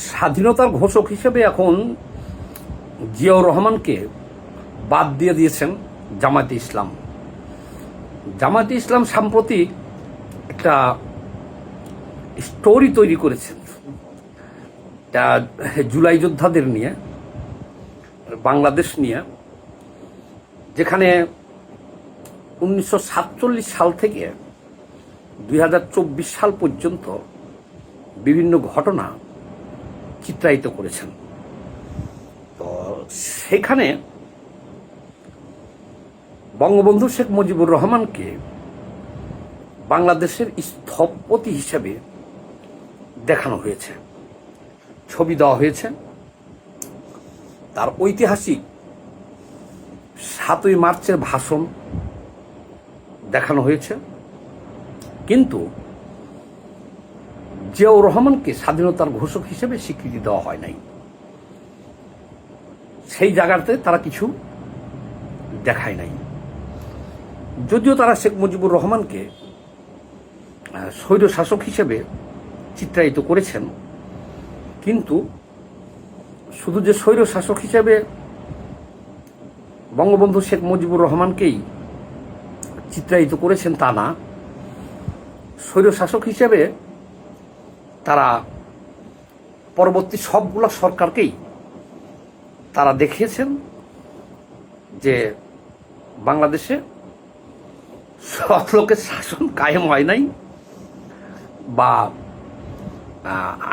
স্বাধীনতার ঘোষক হিসেবে এখন জিয়াউর রহমানকে বাদ দিয়ে দিয়েছেন জামায়াতে ইসলাম। জামায়াতে ইসলাম সাম্প্রতিক একটা স্টোরি তৈরি করেছেন জুলাই যোদ্ধাদের নিয়ে, বাংলাদেশ নিয়ে, যেখানে 1947 সাল থেকে 2024 সাল পর্যন্ত বিভিন্ন ঘটনা চিত্রায়িত করেছেন। তো সেখানে বঙ্গবন্ধু শেখ মুজিবুর রহমানকে বাংলাদেশের স্থপতি হিসেবে দেখানো হয়েছে, ছবি দেওয়া হয়েছে। তার ঐতিহাসিক 7ই মার্চের ভাষণ দেখানো হয়েছে, কিন্তু জিয়াউর রহমানকে স্বাধীনতার ঘোষক হিসেবে স্বীকৃতি দেওয়া হয় নাই। সেই জায়গাতে তারা কিছু দেখায় নাই। যদিও তারা শেখ মুজিবুর রহমানকে স্বৈর শাসক হিসেবে চিত্রায়িত করেছেন, কিন্তু শুধু যে স্বৈর শাসক হিসেবে বঙ্গবন্ধু শেখ মুজিবুর রহমানকেই চিত্রায়িত করেছেন তা না, স্বৈর শাসক হিসেবে তারা পরবর্তী সবগুলো সরকারকেই তারা দেখিয়েছেন যে বাংলাদেশে সৎ লোকের শাসন কায়েম হয় নাই বা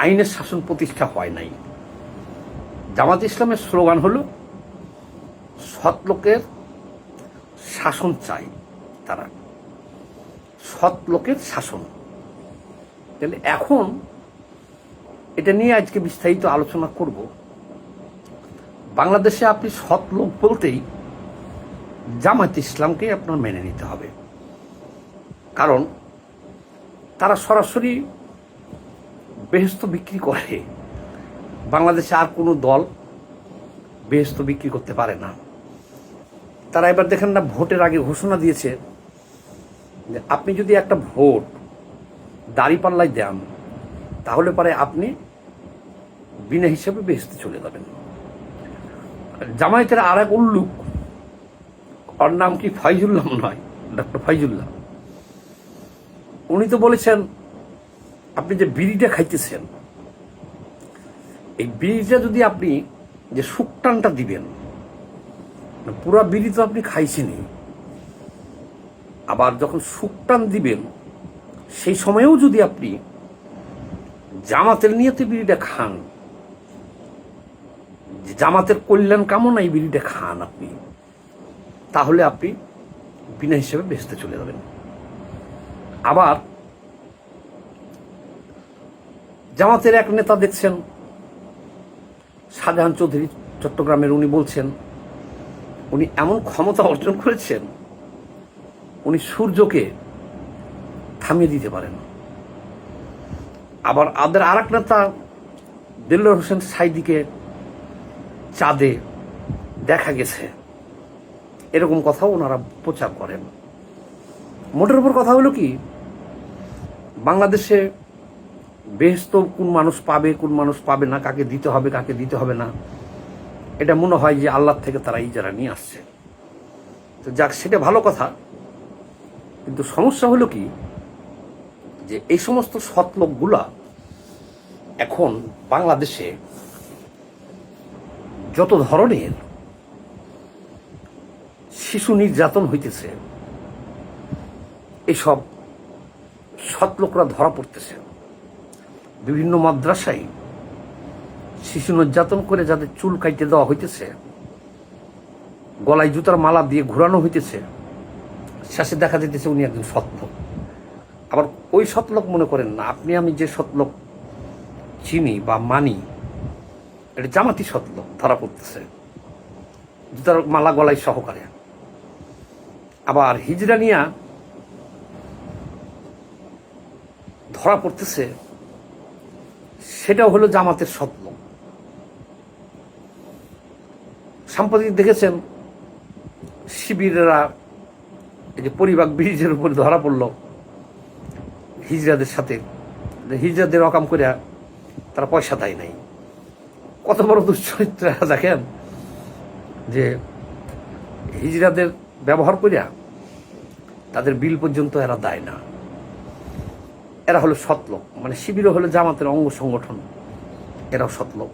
আইনের শাসন প্রতিষ্ঠা হয় নাই। জামাত ইসলামের স্লোগান হলো সৎ লোকের শাসন চাই, তারা সৎ লোকের শাসন। তাহলে এখন এটা নিয়ে আজকে বিস্তারিত আলোচনা করব। বাংলাদেশে আপনি সৎ লোক বলতেই জামাত ইসলামকে আপনার মেনে নিতে হবে, কারণ তারা সরাসরি বেহেশত বিক্রি করে। বাংলাদেশে আর কোনো দল বেহেশত বিক্রি করতে পারে না। তারা এবার দেখেন না, ভোটের আগে ঘোষণা দিয়েছে যে আপনি যদি একটা ভোট দাঁড়িপাল্লায় দেন তাহলে পরে আপনি বিনা হিসেবে বেহেশতে চলে যাবেন। জামায়াতের আর এক উল্লুক, ওর নাম কি ফয়জুল্লাহ নয়, ডক্টর ফয়জুল্লাহ, উনি তো বলেছেন আপনি যে বিড়িটা খাইতেছেন, এই বিড়িটা যদি আপনি যে শুকটানটা দিবেন, পুরা বিড়ি তো আপনি খাইছেনই, আবার যখন শুকটান দিবেন সেই সময়েও যদি আপনি জামাতের নিয়তে বিড়িটা খান, জামাতের কল্যাণ কামনা এই বিড়িটা খান আপনি, তাহলে আপনি বিনা হিসেবে বেহেশতে চলে যাবেন। আবার জামাতের এক নেতা দেখছেন, শাহজাহান চৌধুরী চট্টগ্রামের, উনি বলছেন উনি এমন ক্ষমতা অর্জন করেছেন উনি সূর্যকে থামিয়ে দিতে পারেন। আবার আর এক নেতা দেলোয়ার হোসেন সাইদিকে চাঁদে দেখা গেছে, এরকম কথাও ওনারা প্রচার করেন। মোটের উপর কথা হলো কি, বাংলাদেশে বেহেশত কোন মানুষ পাবে কোন মানুষ পাবে না, কাকে দিতে হবে কাকে দিতে হবে না, এটা মনে হয় যে আল্লাহ থেকে তারা ইজারা নিয়ে আসছে। তো যাক, সেটা ভালো কথা, কিন্তু সমস্যা হলো কি যে এই সমস্ত সৎ লোকগুলা এখন বাংলাদেশে যত ধরনের শিশু নির্যাতন হইতেছে, এসব সৎ লোকরা ধরা পড়তেছে। বিভিন্ন মাদ্রাসায় শিশু নির্যাতন করে যাদের চুল কাইটে দেওয়া হইতেছে, গলায় জুতার মালা দিয়ে ঘুরানো হইতেছে, শেষে দেখা যেতেছে উনি একজন সৎলোক। আবার ওই সৎলোক মনে করেন না, আপনি আমি যে সৎলোক চিনি বা মানি, এটা জামাতি সৎলোক ধরা পড়তেছে জুতার মালা গলায় সহকারে। আবার হিজড়া নিয়া ধরা পড়তেছে, সেটাও হলো জামাতের সৎলোক। সাম্প্রতিক দেখেছেন শিবিরেরা এই যে পরিবার ব্রিজের উপরে ধরা পড়ল হিজড়াদের সাথে, হিজড়াদের অকাম করে তারা পয়সা দেয় নাই। কত বড় দুশ্চরিত্র দেখেন, যে হিজড়াদের ব্যবহার করিয়া তাদের বিল পর্যন্ত এরা দেয় না। এরা হলো সৎলোক, মানে শিবিরও হলো জামাতের অঙ্গ সংগঠন, এরাও সৎলোক।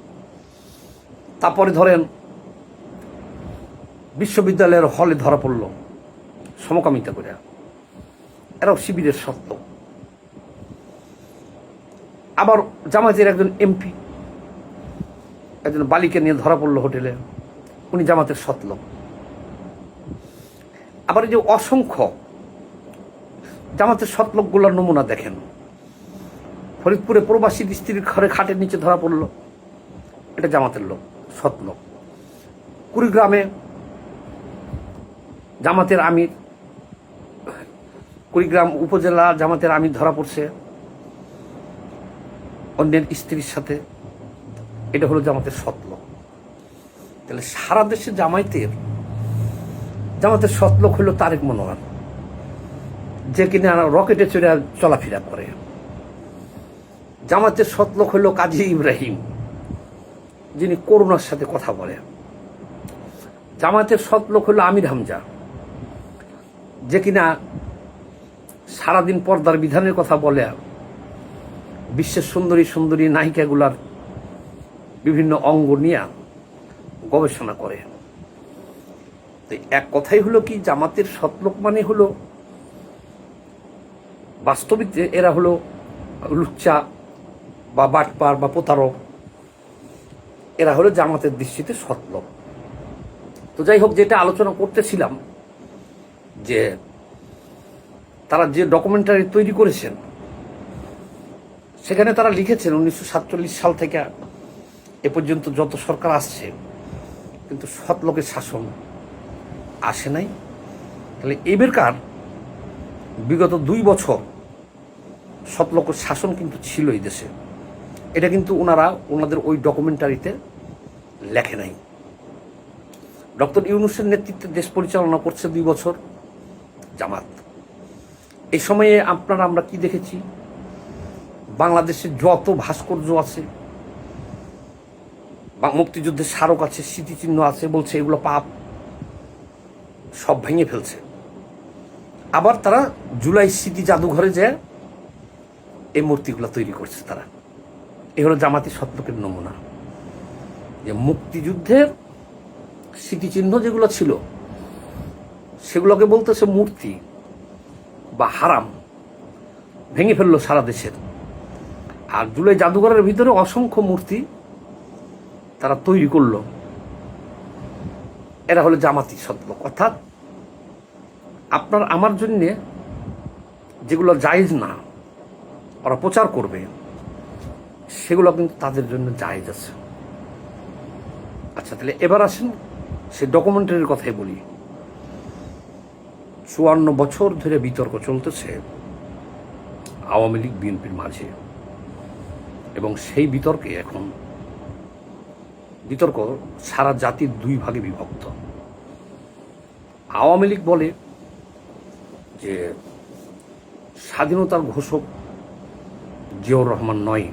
তারপরে ধরেন বিশ্ববিদ্যালয়ের হলে ধরা পড়ল সমকামিতা করে, এরাও শিবিরের সৎলোক। আবার জামাতের একজন এমপি একজন বালিকা নিয়ে ধরা পড়লো হোটেলে, উনি জামাতের সৎলোক। আবার এই যে অসংখ্য জামাতের সৎলোকগুলোর নমুনা দেখেন, ফরিদপুরে প্রবাসী স্ত্রীর ঘরে খাটের নিচে ধরা পড়লো, এটা জামাতের লোক, সৎলোক। কুড়িগ্রামে জামাতের আমির, কুড়িগ্রাম উপজেলা জামাতের আমির ধরা পড়ছে অন্যের স্ত্রীর সাথে, এটা হলো জামাতের সৎলোক। তাহলে সারা দেশে জামাতের সৎলোক হলো তারেক মনোয়ার, যে কিনা রকেটে চড়ে চলাফেরা করে। জামাতের সৎলোক হলো কাজী ইব্রাহিম, যিনি করুণার সাথে কথা বলে। জামাতের সৎলোক হলো আমির হামজা, যে কিনা সারাদিন পর্দার বিধানের কথা বলে, বিশ্বের সুন্দরী সুন্দরী নায়িকাগুলার বিভিন্ন অঙ্গ নিয়ে গবেষণা করে। তো এক কথাই হলো কি, জামাতের সৎলোক মানে হলো বাস্তবিক এরা হলো লুচ্চা বা বাটপার বা প্রতারক, এরা হলো জামাতের দৃষ্টিতে সৎলোক। তো যাই হোক, যেটা আলোচনা করতেছিলাম, যে তারা যে ডকুমেন্টারি তৈরি করেছেন, সেখানে তারা লিখেছেন 1947 সাল থেকে এ পর্যন্ত যত সরকার আসছে, কিন্তু সৎলোকের শাসন আসে নাই। তাহলে এবারকার বিগত 2 বছর সৎলোকের শাসন কিন্তু ছিল এই দেশে, এটা কিন্তু ওনাদের ওই ডকুমেন্টারিতে লেখে নাই। ডক্টর ইউনূসের নেতৃত্বে দেশ পরিচালনা করছে 2 বছর জামাত। এই সময়ে আমরা কি দেখেছি, বাংলাদেশে যত ভাস্কর্য আছে, মুক্তিযুদ্ধের স্মারক আছে, স্মৃতিচিহ্ন আছে, বলছে এগুলো পাপ, সব ভেঙে ফেলছে। আবার তারা জুলাই স্মৃতি জাদুঘরে যে এই মূর্তিগুলো তৈরি করছে তারা। এ হলো জামাতি সৎলোকের নমুনা, যে মুক্তিযুদ্ধের স্মৃতিচিহ্ন যেগুলো ছিল সেগুলোকে বলতেছে মূর্তি বা হারাম, ভেঙে ফেললো সারা দেশের। আর জুলাই জাদুঘরের ভিতরে অসংখ্য মূর্তি তারা তৈরি করলো, এরা হলো জামাতি সৎলোক। অর্থাৎ আপনার আমার জন্যে যেগুলো জায়েজ না ওরা প্রচার করবে, সেগুলো কিন্তু তাদের জন্য জায়েজ আছে। আচ্ছা, তাহলে এবার আসেন সে ডকুমেন্টারির কথাই বলি। 54 বছর ধরে বিতর্ক চলতেছে আওয়ামী লীগ বিএনপির মাঝে, এবং সেই বিতর্কে এখন বিতর্ক সারা জাতির 2 ভাগে বিভক্ত। আওয়ামী লীগ বলে যে স্বাধীনতার ঘোষক জিয়াউর রহমান নয়,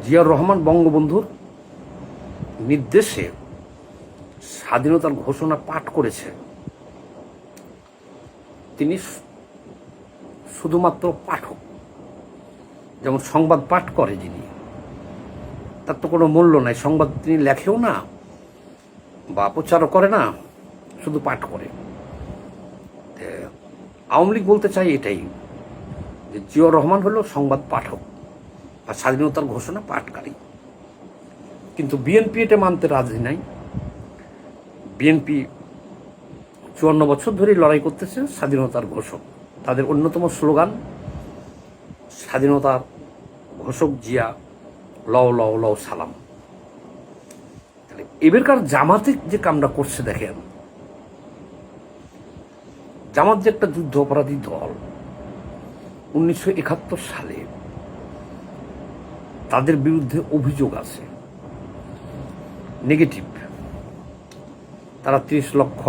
জিয়াউর রহমান বঙ্গবন্ধুর নির্দেশে স্বাধীনতার ঘোষণা পাঠ করেছে, তিনি শুধুমাত্র পাঠক। যেমন সংবাদ পাঠ করে যিনি, তার তো কোনো মূল্য নাই, সংবাদ তিনি লেখেও না বা প্রচারও করে না, শুধু পাঠ করে। আওয়ামী লীগ বলতে চাই এটাই, যে জিয়াউর রহমান হলো সংবাদ পাঠক বা স্বাধীনতার ঘোষণা পাঠকারী। কিন্তু বিএনপি এটা মানতে রাজি নাই। বিএনপি 54 বছর ধরে লড়াই করতেছে স্বাধীনতার ঘোষক। তাদের অন্যতম স্লোগান স্বাধীনতার ঘোষক জিয়া, লও লও লও সালাম। তাহলে এবারকার জামাতে যে কামটা করছে দেখেন, জামাত যে একটা যুদ্ধ অপরাধী দল, 1971 সালে তাদের বিরুদ্ধে অভিযোগ আছে নেগেটিভ, তারা 30 লক্ষ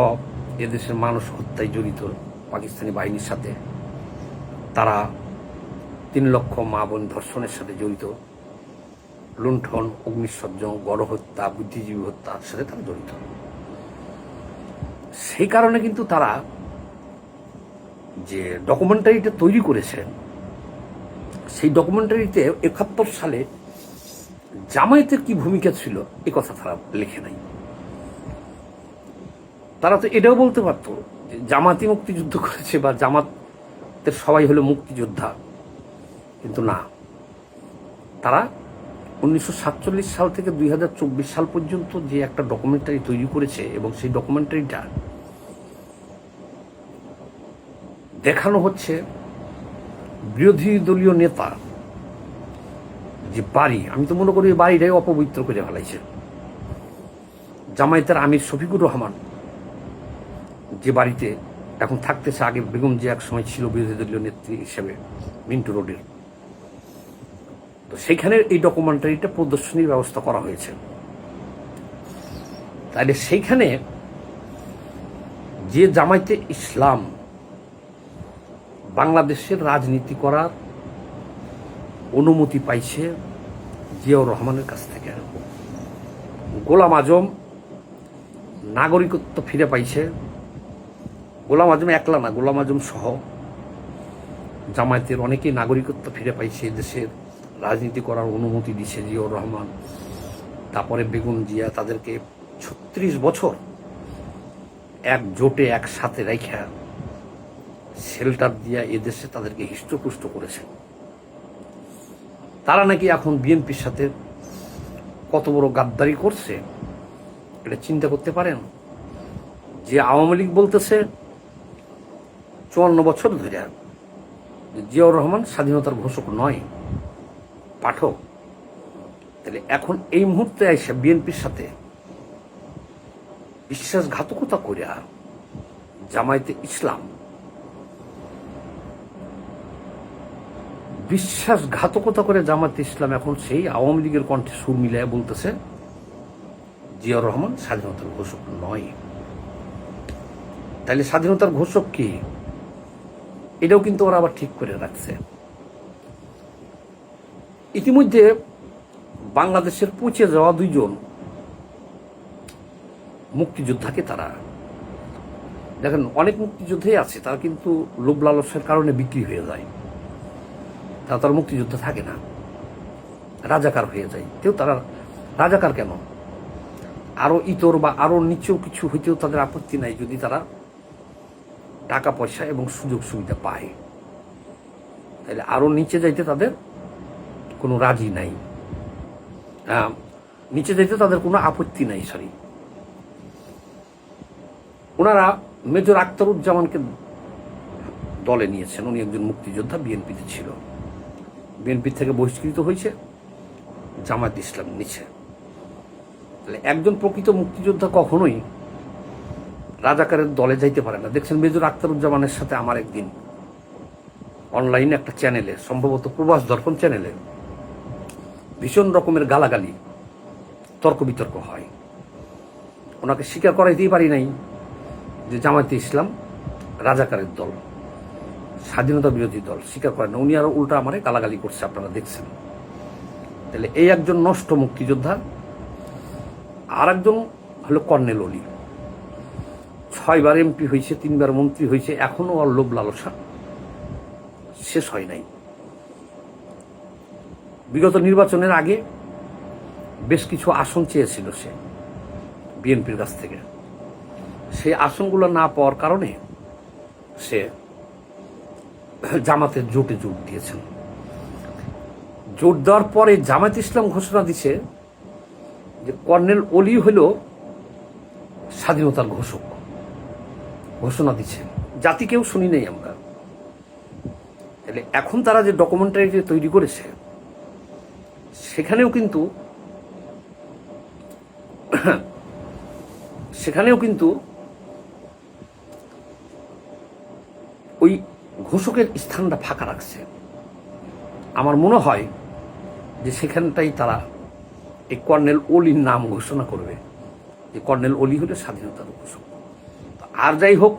এদেশের মানুষ হত্যায় জড়িত পাকিস্তানি বাহিনীর সাথে, তারা 3 লক্ষ মা বোন ধর্ষণের সাথে জড়িত, লুণ্ঠন, অগ্নিসংযোগ, গণহত্যা, বুদ্ধিজীবী হত্যার সাথে তারা জড়িত। সেই কারণে কিন্তু তারা যে ডকুমেন্টারিটা তৈরি করেছে, সেই ডকুমেন্টারিতে 71 সালে জামায়াতের কি ভূমিকা ছিল এ কথা তারা লেখে নাই। তারা তো এটাও বলতে পারত জামাতি মুক্তিযুদ্ধ করেছে বা জামাতের সবাই হলো মুক্তিযোদ্ধা, কিন্তু না, তারা 1947 সাল থেকে 2024 সাল পর্যন্ত যে একটা ডকুমেন্টারি তৈরি করেছে এবং সেই ডকুমেন্টারিটা দেখানো হচ্ছে বিরোধী দলীয় নেতা যে বাড়ি, আমি তো মনে করি এই বাড়িটাই অপবিত্র করে ফেলাইছে। জামায়াতের আমির শফিকুর রহমান যে বাড়িতে এখন থাকতেছে, আগে বেগম যে এক সময় ছিল বিরোধী দলীয় নেত্রী হিসেবে মিন্টু রোডের, তো সেইখানে এই ডকুমেন্টারিটা প্রদর্শনীর ব্যবস্থা করা হয়েছে। তাহলে সেইখানে যে জামায়াতে ইসলাম বাংলাদেশের রাজনীতি করার অনুমতি পাইছে জিয়াউর রহমানের কাছ থেকে, গোলাম আজম নাগরিকত্ব ফিরে পাইছে, গোলাম আজম একলা না, গোলাম আজম সহ জামায়াতের অনেকেই নাগরিকত্ব ফিরে পাইছে, দেশের রাজনীতি করার অনুমতি দিচ্ছে জিয়াউর রহমান। তারপরে বেগম জিয়া তাদেরকে 36 বছর এক জোটে একসাথে রেখা শেল্টার দিয়া এদেশে তাদেরকে হৃষ্টপুষ্ট করেছে। তারা নাকি এখন বিএনপির সাথে কত বড় গাদ্দারি করছে এটা চিন্তা করতে পারেন। যে আওয়ামী লীগ বলতেছে 54 বছর ধরে জিয়াউর রহমান স্বাধীনতার ঘোষক নয়, পাঠক, তাহলে এখন এই মুহূর্তে এসে বিএনপির সাথে বিশ্বাসঘাতকতা করিয়া জামায়াতে ইসলাম বিশ্বাসঘাতকতা করে জামায়াতে ইসলাম এখন সেই আওয়ামী লীগের কণ্ঠে সুর মিলাইয়া বলতেছে জিয়াউর রহমান স্বাধীনতার ঘোষক নয়। তাইলে স্বাধীনতার ঘোষক কি? এটাও কিন্তু ওরা আবার ঠিক করে রাখছে। ইতিমধ্যে বাংলাদেশের পচে যাওয়া 2 জন মুক্তিযোদ্ধাকে তারা দেখেন, অনেক মুক্তিযোদ্ধাই আছে তারা কিন্তু লোভ লালসের কারণে বিক্রি হয়ে যায়, তারা মুক্তিযোদ্ধা থাকে না, রাজাকার হয়ে যায়। কেউ তারা রাজাকার কেন, আরো ইতর বা আরো নিচেও কিছু হইতেও তাদের আপত্তি নাই যদি তারা টাকা পয়সা এবং সুযোগ সুবিধা পায়, তাহলে আরো নিচে যাইতে তাদের কোনো রাজি নাই, নিচে যাইতে তাদের কোনো আপত্তি নাই। সরি, ওনারা মেজর আখতারুজ্জামানকে দলে নিয়েছেন, উনি একজন মুক্তিযোদ্ধা, বিএনপিতে ছিল, বিএনপি থেকে বহিষ্কৃত হয়েছে, জামায়াত ইসলাম নিচ্ছে। তাহলে একজন প্রকৃত মুক্তিযোদ্ধা কখনোই রাজাকারের দলে যাইতে পারে না। দেখছেন মেজর আখতারুজ্জামানের সাথে আমার একদিন অনলাইনে একটা চ্যানেলে, সম্ভবত প্রবাস দর্পণ চ্যানেলে, ভীষণ রকমের গালাগালি তর্ক বিতর্ক হয়। ওনাকে স্বীকার করাইতেই পারি নাই যে জামায়াতে ইসলাম রাজাকারের দল, স্বাধীনতা বিরোধী দল, স্বীকার করেন না। উনি আরো উল্টা আমারে গালাগালি করছে, আপনারা দেখছেন। তাহলে এই একজন নষ্ট মুক্তিযোদ্ধা, আর একজন হলো কর্নেল অলি, 6 বার এমপি হয়েছে, 3 বার মন্ত্রী হয়েছে, এখনো আর লোভ লালসা শেষ হয় নাই। বিগত নির্বাচনের আগে বেশ কিছু আসন চেয়েছিল সে বিএনপির কাছ থেকে, সেই আসনগুলো না পাওয়ার কারণে সে জামাতের জোটে জোট দিয়েছেন। জোট দেওয়ার পরে জামায়াত ইসলাম ঘোষণা দিছে যে কর্নেল অলি হল স্বাধীনতার ঘোষক, ঘোষণা দিচ্ছে। জাতিকেও শুনি নেই আমরা। তাহলে এখন তারা যে ডকুমেন্টারি তৈরি করেছে সেখানেও কিন্তু ওই ঘোষকের স্থানটা ফাঁকা রাখছে। আমার মনে হয় যে সেখানটাই তারা এই কর্নেল অলির নাম ঘোষণা করবে যে কর্নেল অলি হলে স্বাধীনতার ঘোষক। আর যাই হোক,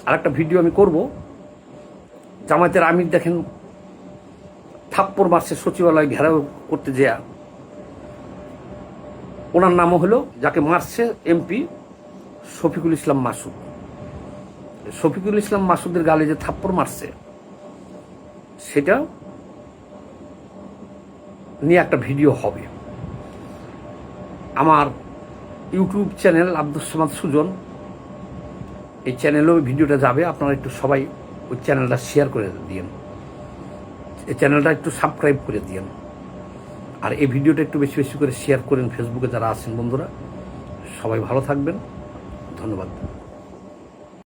আর একটা ভিডিও আমি করব। জামায়াতের আমির দেখেন থাপ্পড় মারছে সচিবালয় ঘেরাও করতে যেয়া। ওনার নামও হলো, যাকে মারছে এমপি শফিকুল ইসলাম মাসুদ। শফিকুল ইসলাম মাসুদের গালে যে থাপ্পড় মারছে সেটা নিয়ে একটা ভিডিও হবে। আমার ইউটিউব চ্যানেল আব্দুস সামাদ সুজন, এই চ্যানেলেও ভিডিওটা যাবে। আপনারা একটু সবাই ওই চ্যানেলটা শেয়ার করে দিন, এই চ্যানেলটা একটু সাবস্ক্রাইব করে দিন, আর এই ভিডিওটা একটু বেশি বেশি করে শেয়ার করেন ফেসবুকে যারা আছেন বন্ধুরা। সবাই ভালো থাকবেন, ধন্যবাদ।